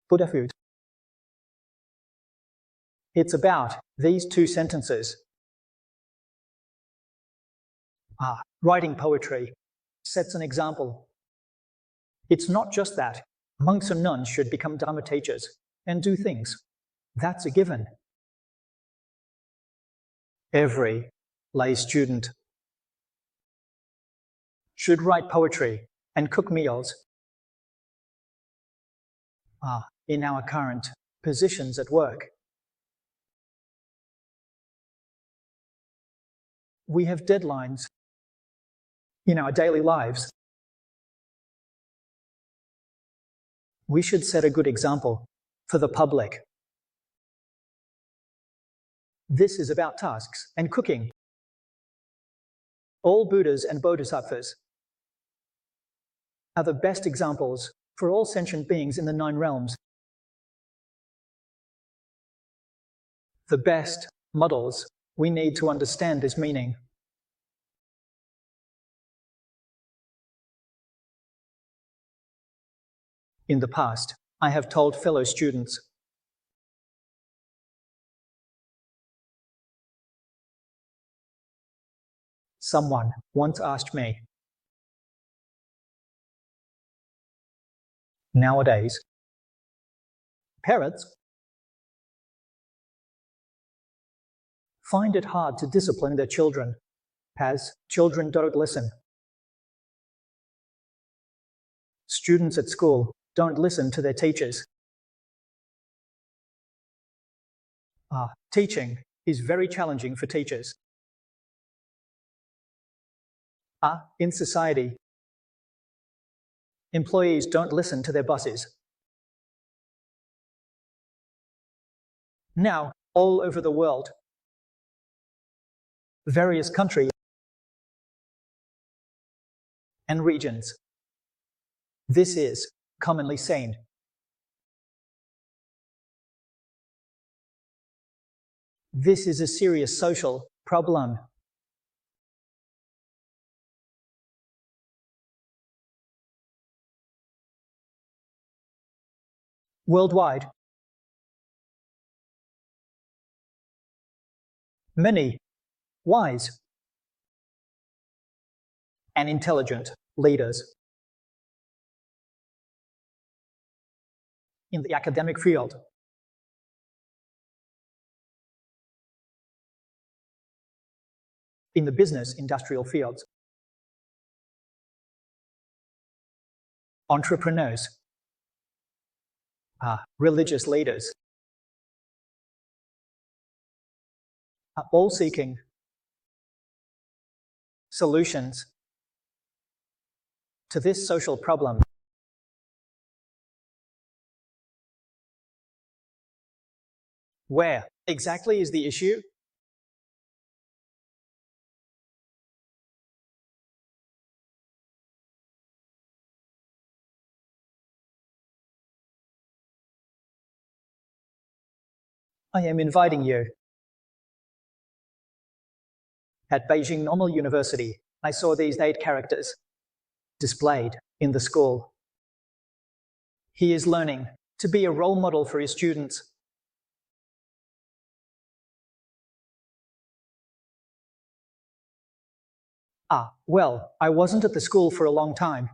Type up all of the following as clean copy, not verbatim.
Buddhahood. It's about these two sentences. Writing poetry sets an example. It's not just that monks and nuns should become Dharma teachers and do things. That's a given. Every lay student should write poetry and cook meals. In our current positions at work, we have deadlines in our daily lives. We should set a good example for the public. This is about tasks and cooking. All Buddhas and Bodhisattvas are the best examples for all sentient beings in the 9 realms. The best models we need to understand this meaning. In the past, I have told fellow students, someone once asked me, nowadays, parents find it hard to discipline their children, as children don't listen. Students at school don't listen to their teachers. Teaching is very challenging for teachers. In society, employees don't listen to their bosses. Now, all over the world, various countries and regions, this is commonly seen. This is a serious social problem. Worldwide, many wise and intelligent leaders in the academic field, in the business industrial fields, entrepreneurs, religious leaders, are all seeking solutions to this social problem. Where exactly is the issue? I am inviting you. At Beijing Normal University, I saw these 8 characters displayed in the school. He is learning to be a role model for his students. Well, I wasn't at the school for a long time.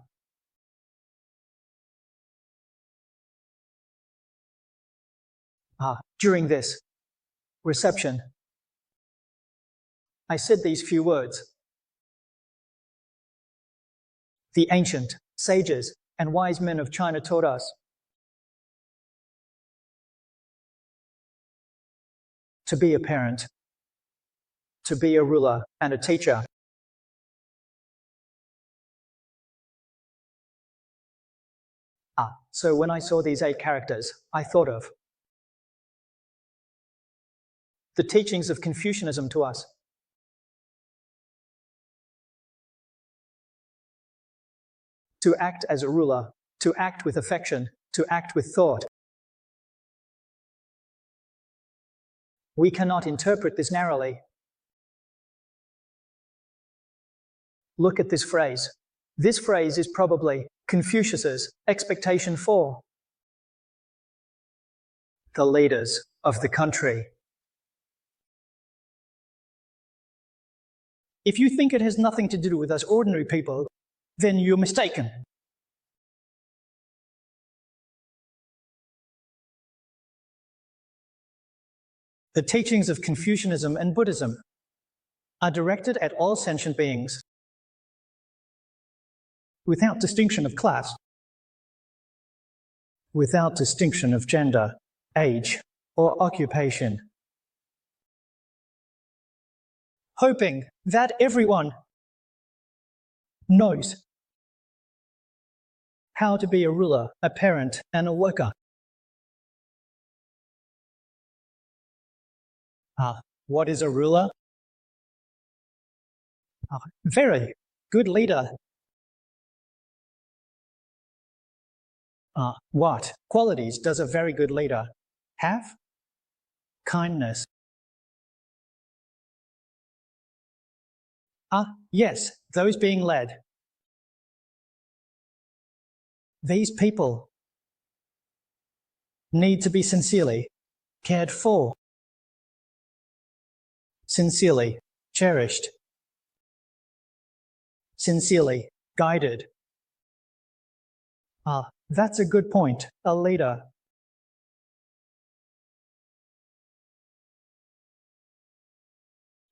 During this reception, I said these few words. The ancient sages and wise men of China taught us to be a parent, to be a ruler and a teacher. So when I saw these 8 characters, I thought of the teachings of Confucianism to us. To act as a ruler, to act with affection, to act with thought. We cannot interpret this narrowly. Look at this phrase. This phrase is probably Confucius's expectation for the leaders of the country. If you think it has nothing to do with us ordinary people, then you're mistaken. The teachings of Confucianism and Buddhism are directed at all sentient beings, without distinction of class, without distinction of gender, age, or occupation, hoping that everyone knows how to be a ruler, a parent, and a worker. What is a ruler? Very good leader. What qualities does a very good leader have? Kindness. Yes, those being led. These people need to be sincerely cared for, sincerely cherished, sincerely guided. That's a good point, a leader.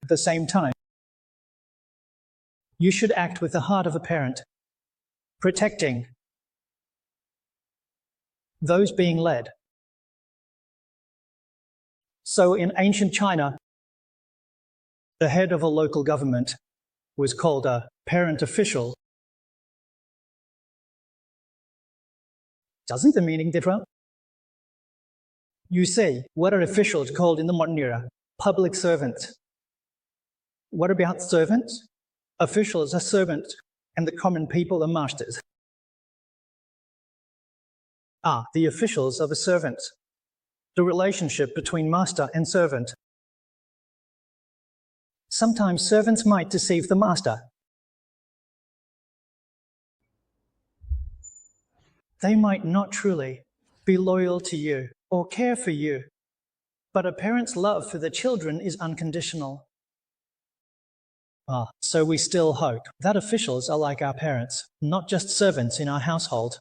At the same time, you should act with the heart of a parent, protecting those being led. So in ancient China, the head of a local government was called a parent official. Doesn't the meaning differ? You see, what are officials called in the modern era? Public servants. What about servants? Officials are servants, and the common people are masters. The officials are the servants. The relationship between master and servant. Sometimes servants might deceive the master. They might not truly be loyal to you or care for you, but a parent's love for the children is unconditional. So we still hope that officials are like our parents, not just servants in our household.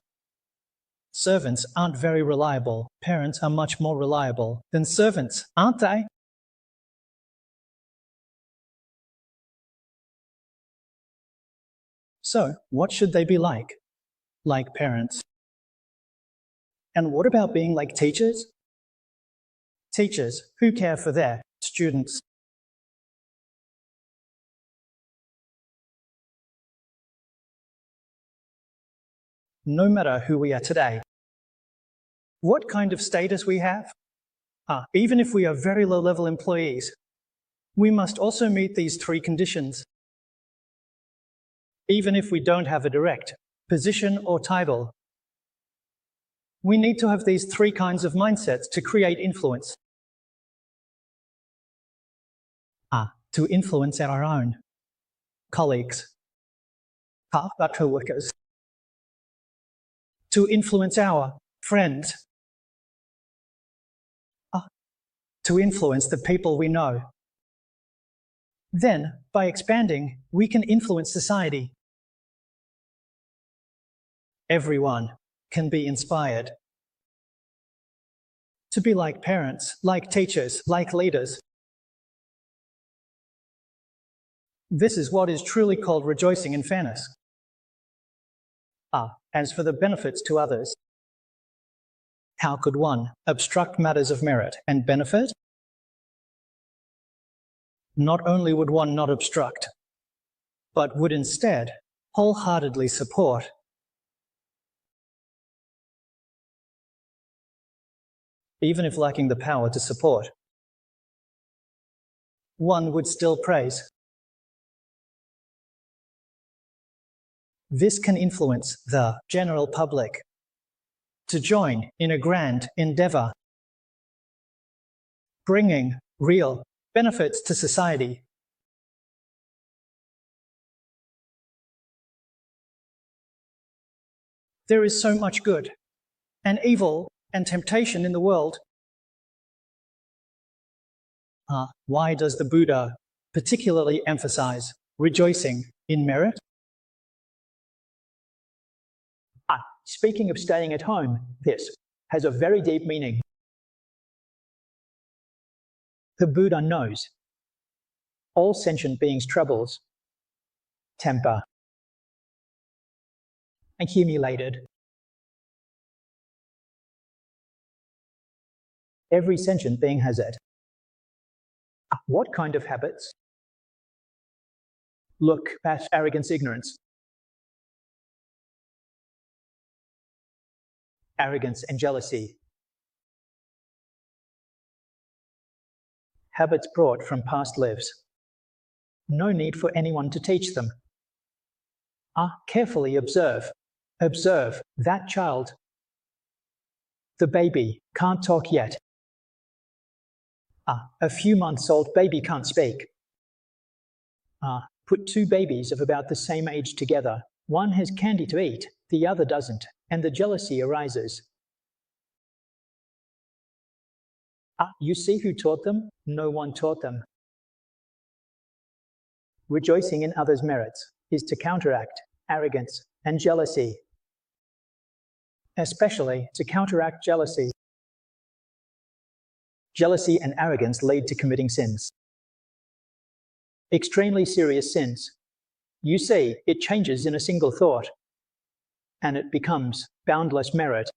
Servants aren't very reliable. Parents are much more reliable than servants, aren't they? So, what should they be like? Like parents. And what about being like teachers? Teachers who care for their students. No matter who we are today, what kind of status we have, even if we are very low-level employees, we must also meet these three conditions. Even if we don't have a direct position or title, we need to have these three kinds of mindsets to create influence. To influence our own colleagues, our co-workers, to influence our friends, to influence the people we know. Then, by expanding, we can influence society. Everyone can be inspired to be like parents, like teachers, like leaders. This is what is truly called rejoicing in fairness. As for the benefits to others, how could one obstruct matters of merit and benefit? Not only would one not obstruct, but would instead wholeheartedly support. Even if lacking the power to support, one would still praise. This can influence the general public to join in a grand endeavor, bringing real benefits to society. There is so much good and evil and temptation in the world. Why does the Buddha particularly emphasize rejoicing in merit? Speaking of staying at home, this has a very deep meaning. The Buddha knows all sentient beings' troubles, temper, accumulated. Every sentient being has it. What kind of habits? Look at arrogance, ignorance. Arrogance and jealousy. Habits brought from past lives. No need for anyone to teach them. Carefully observe. Observe that child. The baby can't talk yet. A few months old baby can't speak. Put two babies of about the same age together. One has candy to eat, the other doesn't, and the jealousy arises. You see who taught them? No one taught them. Rejoicing in others' merits is to counteract arrogance and jealousy, especially to counteract jealousy. Jealousy and arrogance lead to committing sins. Extremely serious sins. You see, it changes in a single thought, and it becomes boundless merit.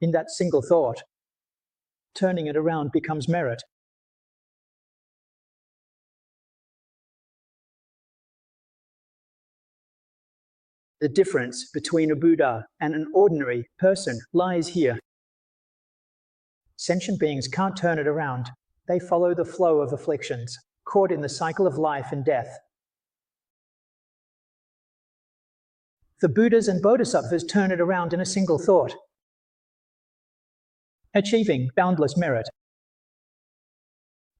In that single thought, turning it around becomes merit. The difference between a Buddha and an ordinary person lies here. Sentient beings can't turn it around. They follow the flow of afflictions, caught in the cycle of life and death. The Buddhas and Bodhisattvas turn it around in a single thought, achieving boundless merit.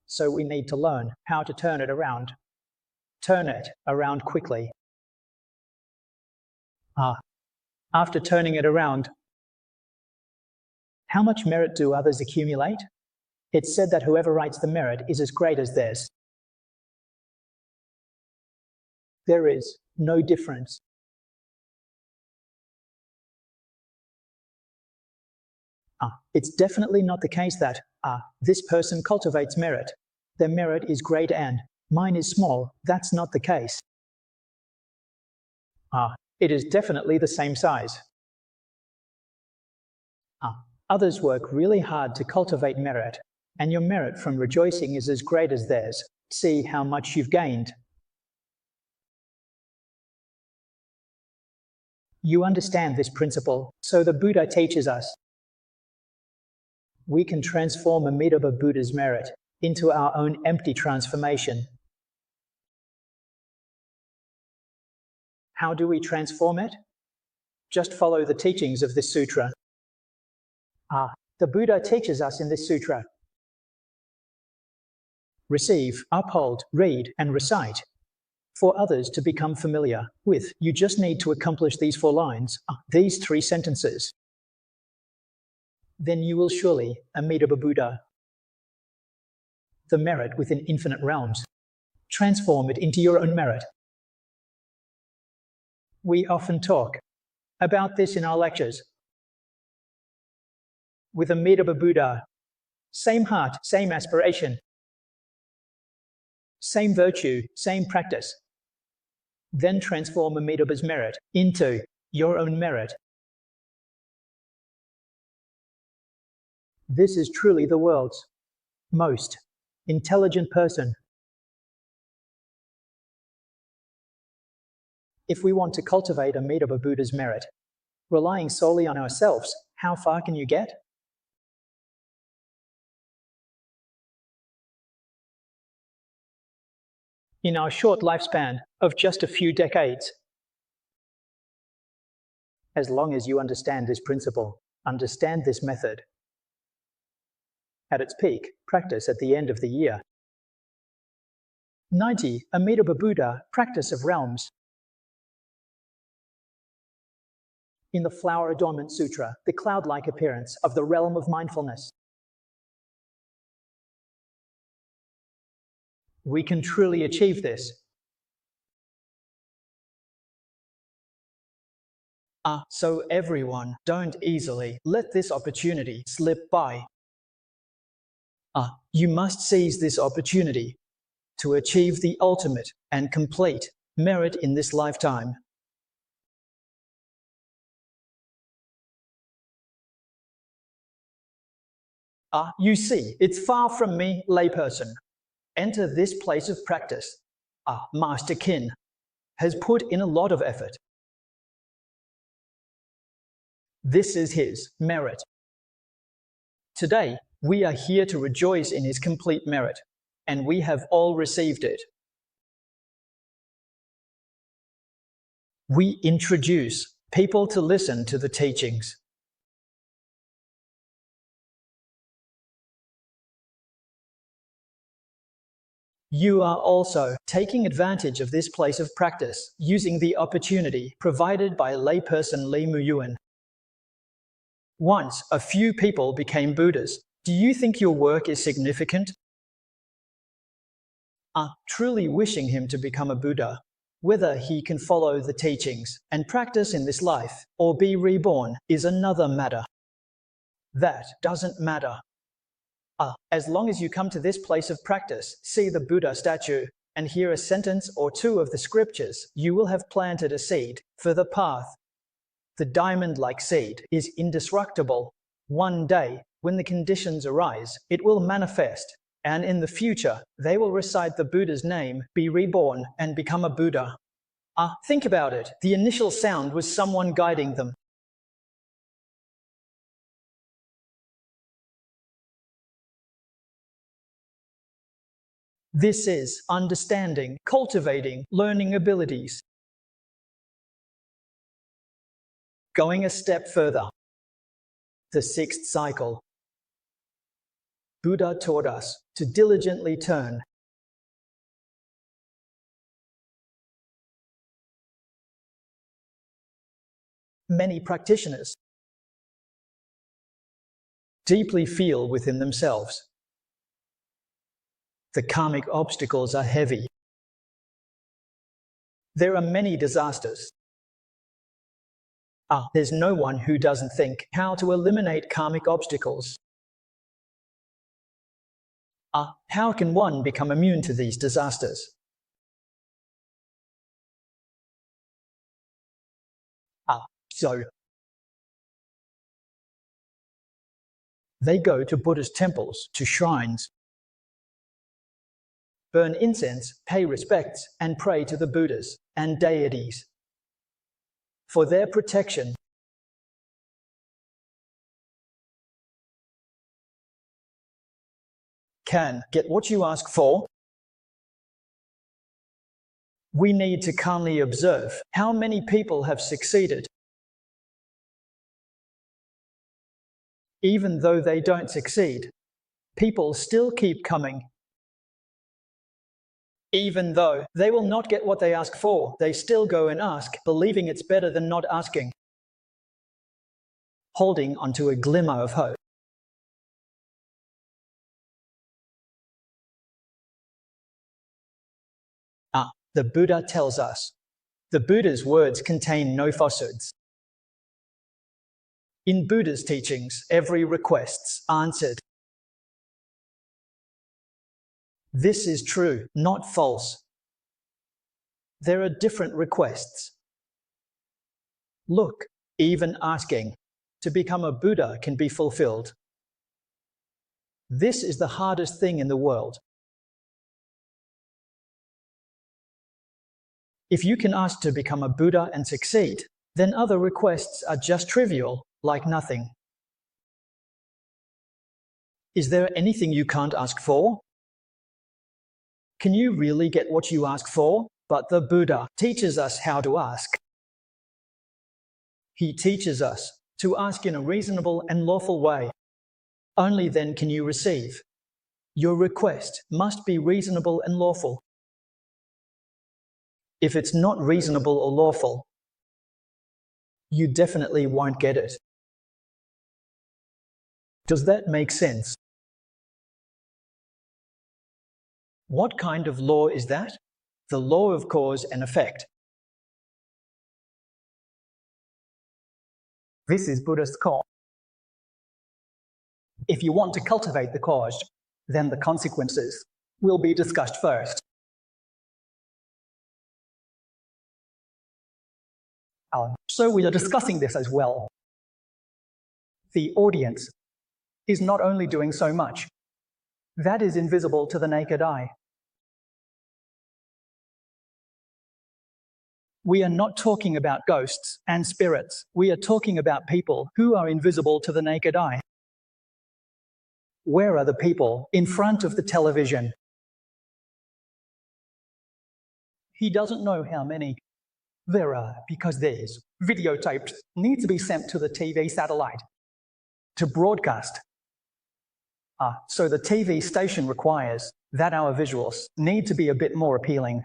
So we need to learn how to turn it around. Turn it around quickly. After turning it around, how much merit do others accumulate? It's said that whoever writes the merit is as great as theirs. There is no difference. It's definitely not the case that this person cultivates merit. Their merit is great and mine is small. That's not the case. It is definitely the same size. Others work really hard to cultivate merit, and your merit from rejoicing is as great as theirs. See how much you've gained. You understand this principle, so the Buddha teaches us. We can transform Amitabha Buddha's merit into our own empty transformation. How do we transform it? Just follow the teachings of this sutra. The Buddha teaches us in this sutra. Receive, uphold, read, and recite for others to become familiar with. You just need to accomplish these 4 lines, these 3 sentences. Then you will surely Amitabha Buddha. The merit within infinite realms. Transform it into your own merit. We often talk about this in our lectures. With Amitabha Buddha, same heart, same aspiration, same virtue, same practice. Then transform Amitabha's merit into your own merit. This is truly the world's most intelligent person. If we want to cultivate Amitabha Buddha's merit, relying solely on ourselves, how far can you get? In our short lifespan of just a few decades, as long as you understand this principle, understand this method, at its peak, practice at the end of the year. 90. Amitabha Buddha, practice of realms. In the Flower Adornment Sutra, the cloud-like appearance of the realm of mindfulness. we can truly achieve this. So everyone, don't easily let this opportunity slip by. You must seize this opportunity to achieve the ultimate and complete merit in this lifetime. You see, it's far from me, layperson. Enter this place of practice. Master Kin has put in a lot of effort. This is his merit. Today, we are here to rejoice in his complete merit, and we have all received it. We introduce people to listen to the teachings. You are also taking advantage of this place of practice, using the opportunity provided by layperson Li Muyuan. Once a few people became Buddhas. Do you think your work is significant? Truly wishing him to become a Buddha, whether he can follow the teachings and practice in this life or be reborn is another matter. That doesn't matter. As long as you come to this place of practice, see the Buddha statue, and hear a sentence or two of the scriptures, you will have planted a seed for the path. The diamond-like seed is indestructible. One day, when the conditions arise, it will manifest, and in the future, they will recite the Buddha's name, be reborn, and become a Buddha. Think about it. The initial sound was someone guiding them. This is understanding, cultivating, learning abilities. Going a step further. The sixth cycle. Buddha taught us to diligently turn. Many practitioners deeply feel within themselves. The karmic obstacles are heavy. There are many disasters. There's no one who doesn't think how to eliminate karmic obstacles. How can one become immune to these disasters? So they go to Buddhist temples, to shrines, burn incense, pay respects, and pray to the Buddhas and deities for their protection. Can get what you ask for. We need to calmly observe how many people have succeeded. Even though they don't succeed, people still keep coming. Even though they will not get what they ask for, they still go and ask, believing it's better than not asking. Holding onto a glimmer of hope. The Buddha tells us, the Buddha's words contain no falsehoods. In Buddha's teachings, every request's answered. This is true, not false. There are different requests. Look, even asking to become a Buddha can be fulfilled. This is the hardest thing in the world. If you can ask to become a Buddha and succeed, then other requests are just trivial, like nothing. Is there anything you can't ask for? Can you really get what you ask for? But the Buddha teaches us how to ask. He teaches us to ask in a reasonable and lawful way. Only then can you receive. Your request must be reasonable and lawful. If it's not reasonable or lawful, you definitely won't get it. Does that make sense? What kind of law is that? The law of cause and effect. This is Buddhist cause. If you want to cultivate the cause, then the consequences will be discussed first. So we are discussing this as well. The audience is not only doing so much that is invisible to the naked eye. We are not talking about ghosts and spirits. We are talking about people who are invisible to the naked eye. Where are the people in front of the television? He doesn't know how many there are because these videotapes need to be sent to the TV satellite to broadcast. So the TV station requires that our visuals need to be a bit more appealing.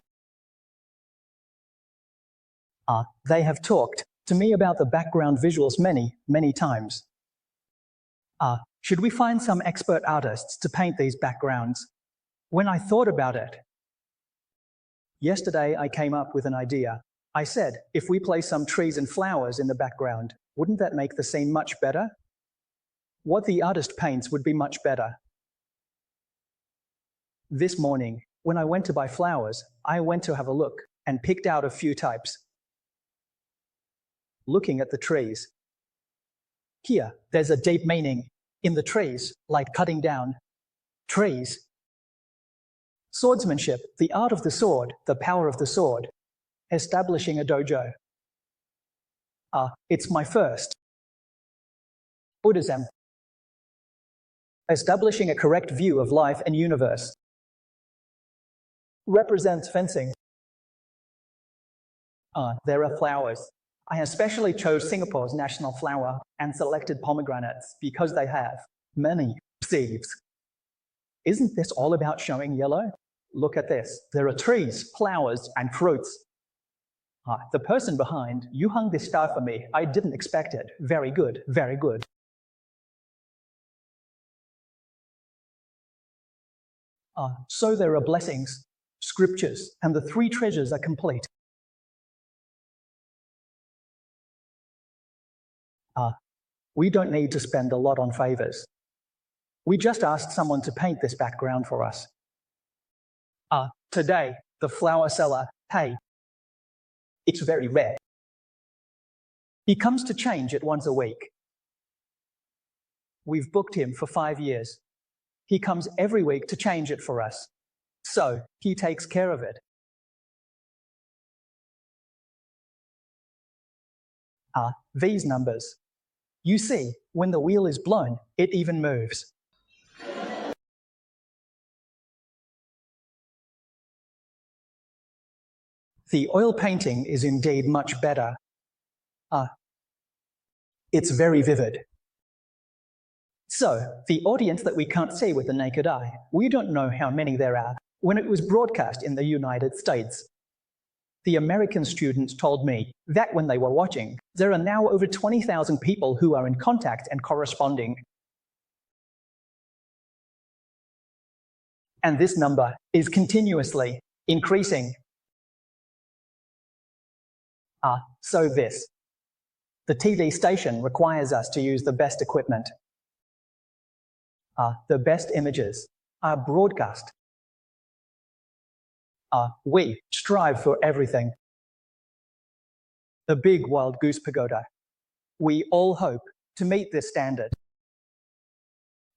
They have talked to me about the background visuals many times. Should we find some expert artists to paint these backgrounds? When I thought about it, yesterday I came up with an idea. I said, if we place some trees and flowers in the background, wouldn't that make the scene much better? What the artist paints would be much better. This morning, when I went to buy flowers, I went to have a look and picked out a few types. Looking at the trees. Here, there's a deep meaning in the trees, like cutting down trees. Swordsmanship, the art of the sword, the power of the sword. Establishing a dojo. It's my first. Buddhism. Establishing a correct view of life and universe. Represents fencing. There are flowers. I especially chose Singapore's national flower and selected pomegranates because they have many seeds. Isn't this all about showing yellow? Look at this. There are trees, flowers, and fruits. The person behind, you hung this star for me. I didn't expect it. Very good, very good. So there are blessings, scriptures, and the three treasures are complete. We don't need to spend a lot on favors. We just asked someone to paint this background for us. Today, the flower seller, hey, it's very rare. He comes to change it once a week. We've booked him for 5 years. He comes every week to change it for us. So, he takes care of it. These numbers. You see, when the wheel is blown, it even moves. The oil painting is indeed much better. It's very vivid. So, the audience that we can't see with the naked eye, we don't know how many there are when it was broadcast in the United States. The American students told me that when they were watching, there are now over 20,000 people who are in contact and corresponding. And this number is continuously increasing. So the TV station requires us to use the best equipment. The best images are broadcast. We strive for everything. The big wild goose pagoda. We all hope to meet this standard.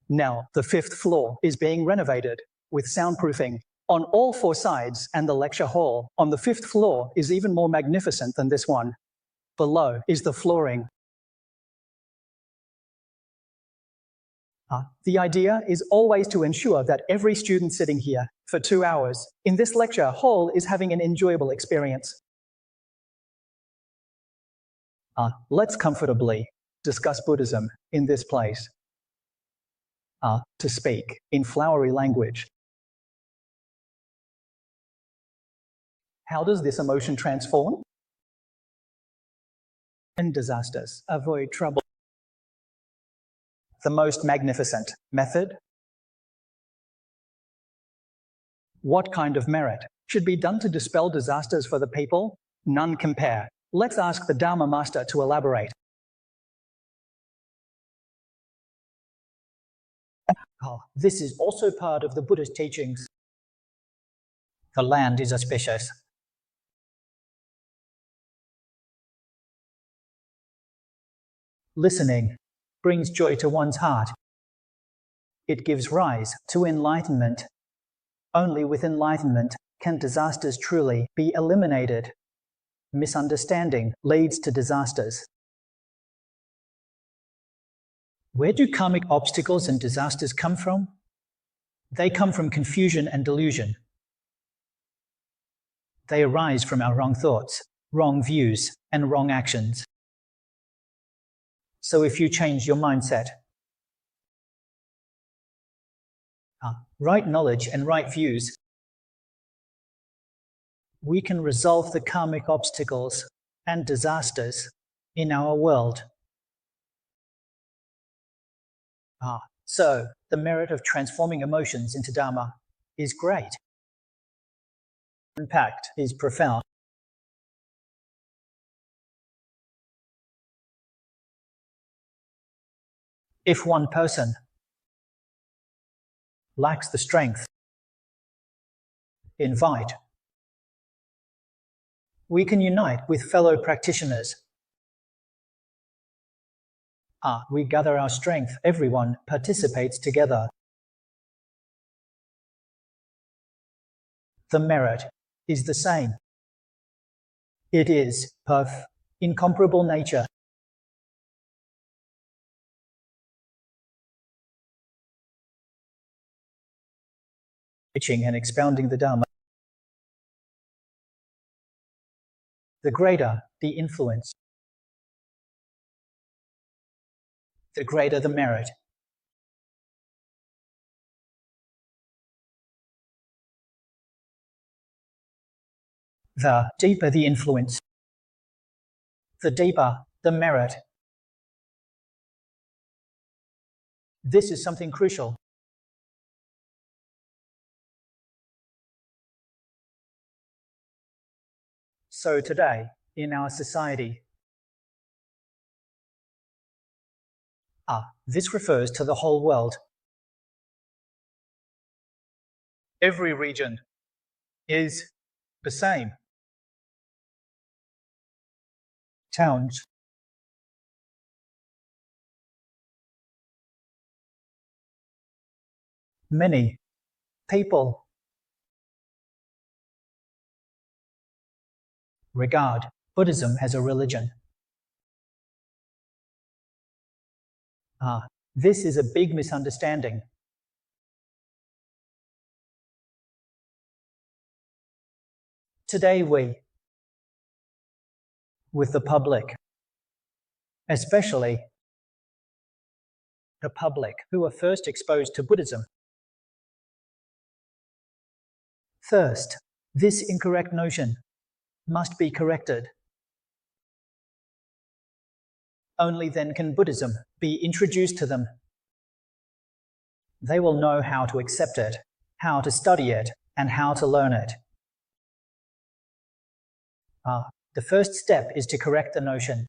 Now, the 5th floor is being renovated with soundproofing on all 4 sides, and the lecture hall on the 5th floor is even more magnificent than this one. Below is the flooring. The idea is always to ensure that every student sitting here for 2 hours in this lecture hall is having an enjoyable experience. Let's comfortably discuss Buddhism in this place. To speak in flowery language. How does this emotion transform? In disasters, avoid trouble. The most magnificent method. What kind of merit should be done to dispel disasters for the people? None compare. Let's ask the Dharma Master to elaborate. This is also part of the Buddhist teachings. The land is auspicious. Listening brings joy to one's heart. It gives rise to enlightenment. Only with enlightenment can disasters truly be eliminated. Misunderstanding leads to disasters. Where do karmic obstacles and disasters come from? They come from confusion and delusion. They arise from our wrong thoughts, wrong views, and wrong actions. So if you change your mindset, right knowledge and right views, we can resolve the karmic obstacles and disasters in our world. So the merit of transforming emotions into Dharma is great. Impact is profound. If one person lacks the strength, invite. We can unite with fellow practitioners. We gather our strength, everyone participates together. The merit is the same. It is incomparable nature. Teaching and expounding the Dharma. The greater the influence, the greater the merit. The deeper the influence, the deeper the merit. This is something crucial. So today, in our society, this refers to the whole world. Every region is the same. Towns, many people regard Buddhism as a religion. This is a big misunderstanding. Today with the public, especially the public who are first exposed to Buddhism, first, this incorrect notion must be corrected. Only then can Buddhism be introduced to them. They will know how to accept it, how to study it, and how to learn it. The first step is to correct the notion.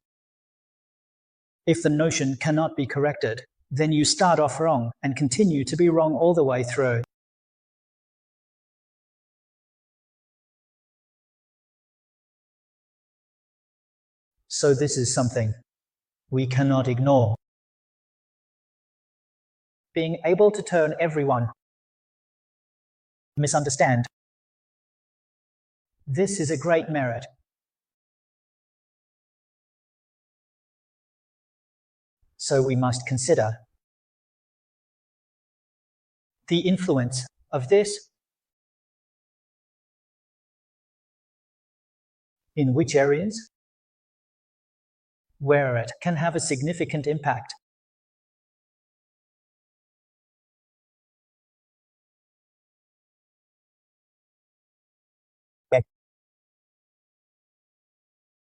If the notion cannot be corrected, then you start off wrong and continue to be wrong all the way through. So this is something we cannot ignore. Being able to turn everyone misunderstand. This is a great merit. So we must consider the influence of this. In which areas? Where it can have a significant impact.